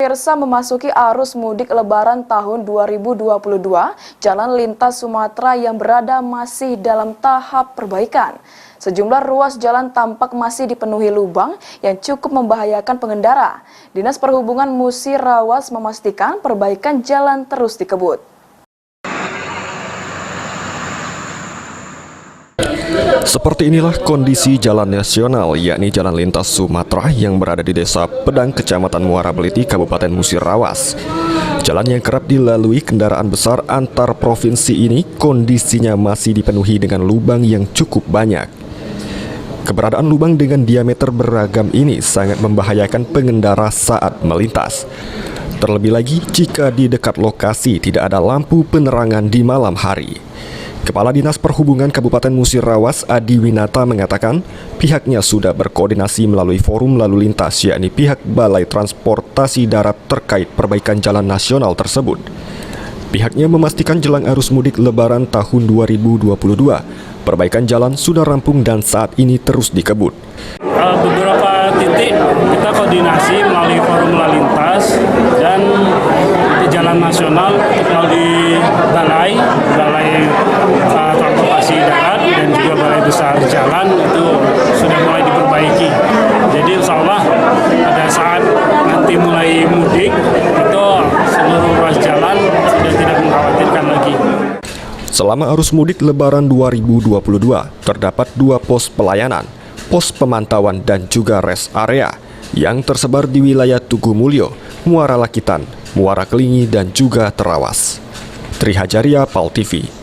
Pemirsa, memasuki arus mudik Lebaran tahun 2022, jalan lintas Sumatera yang berada masih dalam tahap perbaikan. Sejumlah ruas jalan tampak masih dipenuhi lubang yang cukup membahayakan pengendara. Dinas Perhubungan Musirawas memastikan perbaikan jalan terus dikebut. Seperti inilah kondisi jalan nasional, yakni jalan lintas Sumatera yang berada di Desa Pedang, Kecamatan Muara Beliti, Kabupaten Musirawas. Jalan yang kerap dilalui kendaraan besar antar provinsi ini kondisinya masih dipenuhi dengan lubang yang cukup banyak. Keberadaan lubang dengan diameter beragam ini sangat membahayakan pengendara saat melintas. Terlebih lagi jika di dekat lokasi tidak ada lampu penerangan di malam hari. Kepala Dinas Perhubungan Kabupaten Musirawas, Adi Winata, mengatakan pihaknya sudah berkoordinasi melalui forum lalu lintas, yakni pihak Balai Transportasi Darat terkait perbaikan jalan nasional tersebut. Pihaknya memastikan jelang arus mudik Lebaran tahun 2022, perbaikan jalan sudah rampung dan saat ini terus dikebut. Beberapa titik kita koordinasi melalui forum lalu lintas dan jalan nasional melalui Balai Transportasi Darat dan juga Balai Besar Jalan itu sudah mulai diperbaiki. Jadi insya Allah pada saat nanti mulai mudik itu seluruh ruas jalan sudah tidak mengkhawatirkan lagi. Selama arus mudik Lebaran 2022 terdapat 2 pos pelayanan, pos pemantauan dan juga rest area yang tersebar di wilayah Tugu Mulyo, Muara Lakitan, Muara Kelingi dan juga Terawas. Tri Hajaria, PAL TV.